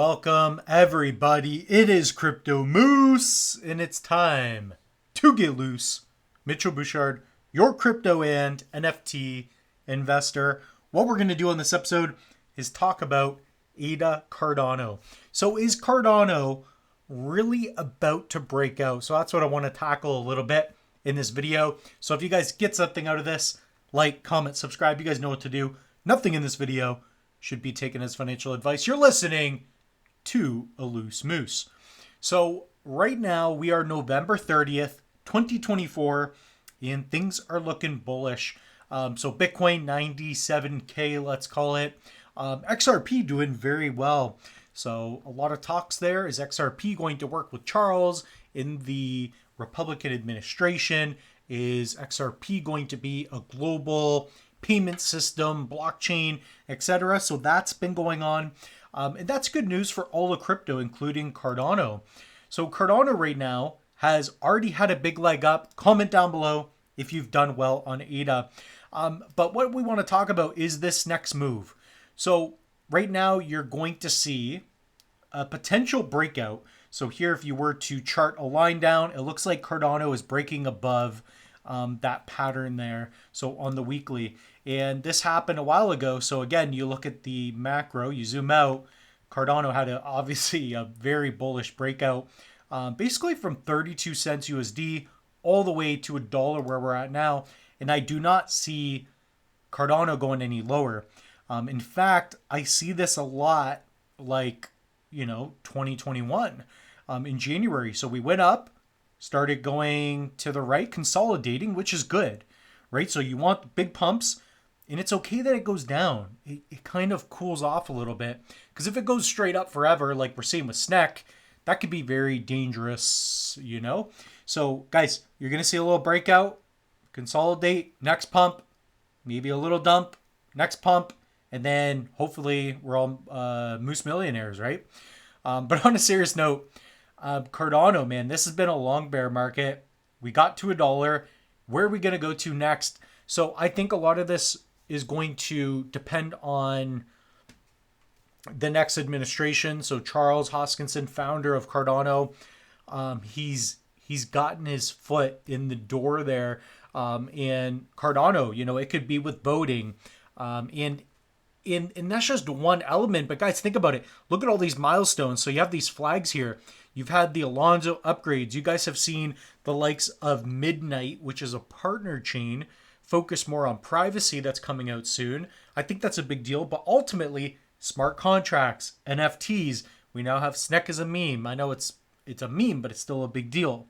Welcome everybody, it is Crypto Moose, and it's time to get loose. Mitchell Bouchard, your crypto and NFT investor. What we're going to do on this episode is talk about ADA Cardano. So is Cardano really about to break out? So that's what I want to tackle a little bit in this video. So if you guys get something out of this, like, comment, subscribe, you guys know what to do. Nothing in this video should be taken as financial advice. You're listening to a loose moose. So right now we are November 30th, 2024, and things are looking bullish. So Bitcoin 97K, let's call it. XRP doing very well. So a lot of talks there. Is XRP going to work with Charles in the Republican administration? Is XRP going to be a global payment system, blockchain, etc.? So that's been going on. And that's good news for all of crypto, including Cardano. So Cardano right now has already had a big leg up. Comment down below if you've done well on ADA. But what we want to talk about is this next move. So right now you're going to see a potential breakout. So here, if you were to chart a line down, it looks like Cardano is breaking above that pattern there. So on the weekly, and this happened a while ago. So again, you look at the macro, you zoom out, Cardano had obviously a very bullish breakout, basically from 32 cents USD all the way to $1 where we're at now. And I do not see Cardano going any lower. In fact, I see this a lot like, 2021 in January. So we went up, started going to the right, consolidating, which is good, right? So you want big pumps, and it's okay that it goes down. It kind of cools off a little bit, because if it goes straight up forever, like we're seeing with SNEC, that could be very dangerous, So guys, you're going to see a little breakout, consolidate, next pump, maybe a little dump, next pump, and then hopefully we're all moose millionaires, right? But on a serious note, Cardano, man, this has been a long bear market. We got to $1. Where are we going to go to next? So I think a lot of this is going to depend on the next administration. So Charles Hoskinson, founder of Cardano, he's gotten his foot in the door there. And Cardano, it could be with voting. And that's just one element. But guys, think about it. Look at all these milestones. So you have these flags here. You've had the Alonzo upgrades. You guys have seen the likes of Midnight, which is a partner chain, focus more on privacy, that's coming out soon. I think that's a big deal. But ultimately, smart contracts, NFTs. We now have SNEC as a meme. I know it's a meme, but it's still a big deal.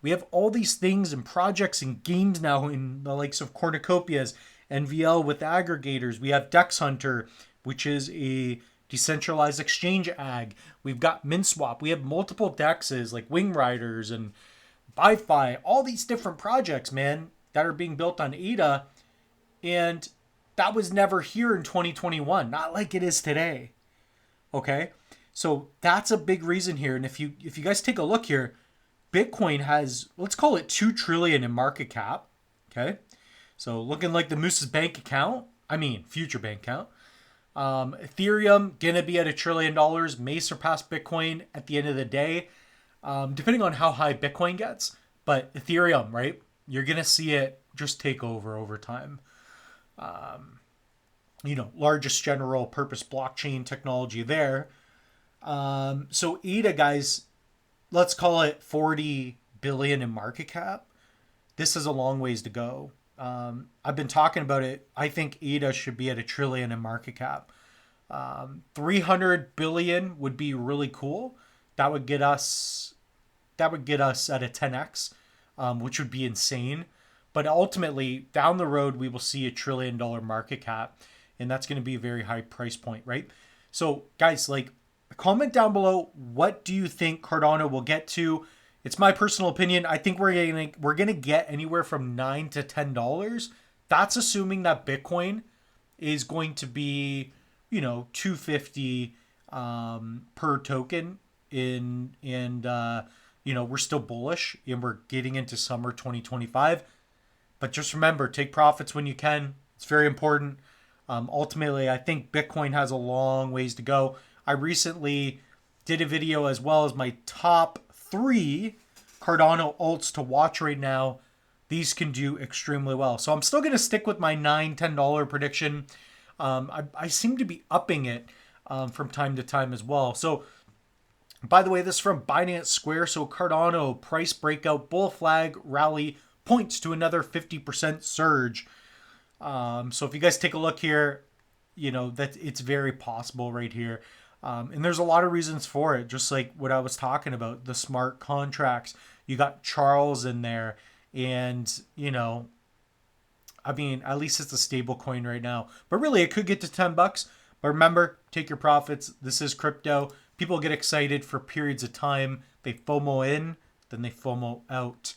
We have all these things and projects and games now in the likes of Cornucopias, NVL with aggregators. We have Dex Hunter, which is a decentralized exchange ag. We've got MinSwap. We have multiple dexes like Wing Riders and BiFi, all these different projects, man, that are being built on ADA. And that was never here in 2021, not like it is today. Okay? So that's a big reason here. And if you guys take a look here, Bitcoin has, let's call it 2 trillion in market cap. Okay? So looking like the Moose's bank account, future bank account. Ethereum gonna be at $1 trillion, may surpass Bitcoin at the end of the day, depending on how high Bitcoin gets. But Ethereum, right? You're gonna see it just take over time. Largest general purpose blockchain technology there. So ADA, guys, let's call it 40 billion in market cap. This is a long ways to go. I've been talking about it. I think ADA should be at $1 trillion in market cap. 300 billion would be really cool. That would get us at a 10x, which would be insane. But ultimately, down the road, we will see $1 trillion market cap, and that's going to be a very high price point, right? So, guys, comment down below, what do you think Cardano will get to? It's my personal opinion. I think we're gonna get anywhere from $9 to $10. That's assuming that Bitcoin is going to be, $250 per token. We're still bullish, and we're getting into summer 2025. But just remember, take profits when you can. It's very important. Ultimately, I think Bitcoin has a long ways to go. I recently did a video as well as my top 3 Cardano alts to watch right now. These can do extremely well. So I'm still going to stick with my $9-10 prediction. I seem to be upping it from time to time as well. So, by the way, this is from Binance Square. So Cardano price breakout, bull flag rally points to another 50% surge. So if you guys take a look here, you know that it's very possible right here. And there's a lot of reasons for it, just like what I was talking about, the smart contracts. You got Charles in there, and you know, I mean, at least it's a stable coin right now. But really, it could get to $10. But remember, take your profits. This is crypto. People get excited for periods of time. They FOMO in, then they FOMO out.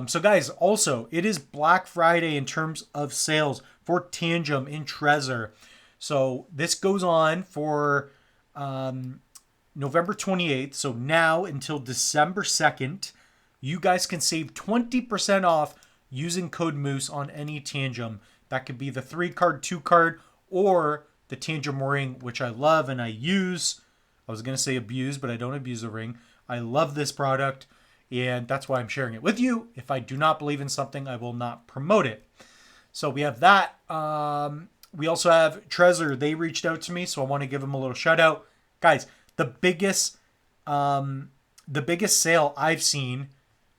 So guys, also, it is Black Friday in terms of sales for Tangem in Trezor. So this goes on for November 28th. So now until December 2nd, you guys can save 20% off using code Moose on any Tangem. That could be the 3-card, 2-card, or the Tangem ring, which I love and I use. I was going to say abuse, but I don't abuse the ring. I love this product, and that's why I'm sharing it with you. If I do not believe in something, I will not promote it. So we have that. We also have Trezor. They reached out to me, so I want to give them a little shout out. Guys, the biggest sale I've seen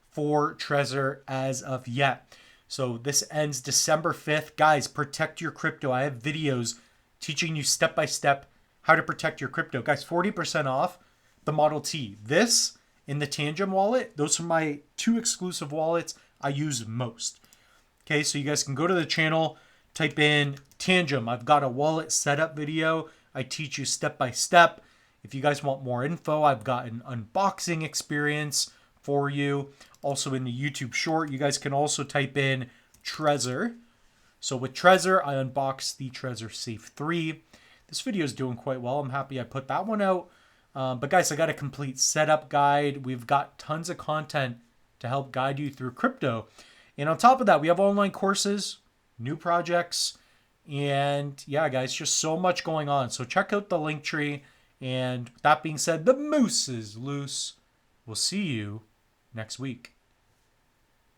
for Trezor as of yet. So this ends December 5th. Guys, protect your crypto. I have videos teaching you step by step how to protect your crypto. Guys, 40% off the Model T. This in the Tangem wallet, those are my 2 exclusive wallets I use most. Okay, so you guys can go to the channel, type in Tangem. I've got a wallet setup video. I teach you step by step. If you guys want more info, I've got an unboxing experience for you. Also in the YouTube short, you guys can also type in Trezor. So with Trezor, I unboxed the Trezor Safe 3. This video is doing quite well. I'm happy I put that one out. But guys, I got a complete setup guide. We've got tons of content to help guide you through crypto. And on top of that, we have online courses, new projects, and yeah, guys, just so much going on. So check out the link tree. And that being said, the moose is loose. We'll see you next week.